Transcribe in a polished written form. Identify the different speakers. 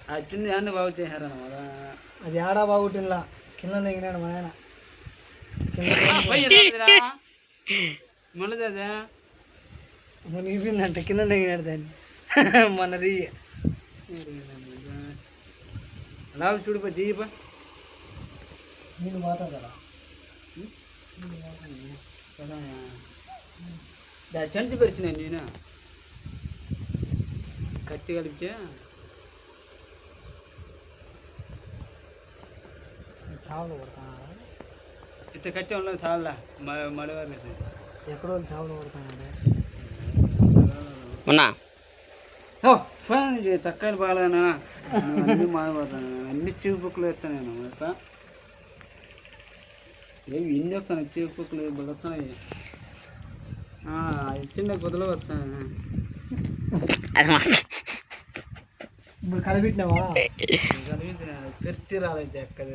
Speaker 1: వచ్చింది అన్నీ బాగు చేశారన్నమాట.
Speaker 2: అది ఆడా బాగుంటుందిలా కింద దిగినాడు మా ఆయన
Speaker 1: మళ్ళీ
Speaker 2: మునిగిపోయిందంట కింద దిగినాడు దాన్ని మన రీ
Speaker 1: అలా చూడిపో దిగిపో
Speaker 2: నేను పోతా కదా
Speaker 1: చెంచు పరిచినాను నేను కట్టి కలిపితే
Speaker 2: చావులు పడతాను
Speaker 1: ఇంత కట్టి ఉండదు చాలా మడవారు
Speaker 2: ఎక్కడో చావులు పడతానండి
Speaker 3: ఉన్నా
Speaker 1: తక్కువ బాగాలేనా అన్నీ మారిపోతాను అన్ని చీపుకులు వేస్తాను నేను ఏమి ఎన్ని వస్తాను చీపుకులు వస్తున్నాయి చిన్న కుదలో వస్తాను
Speaker 2: ఇప్పుడు కలిపెట్టినావా
Speaker 1: కలిపి తెరిచి రాలేదు ఎక్కడ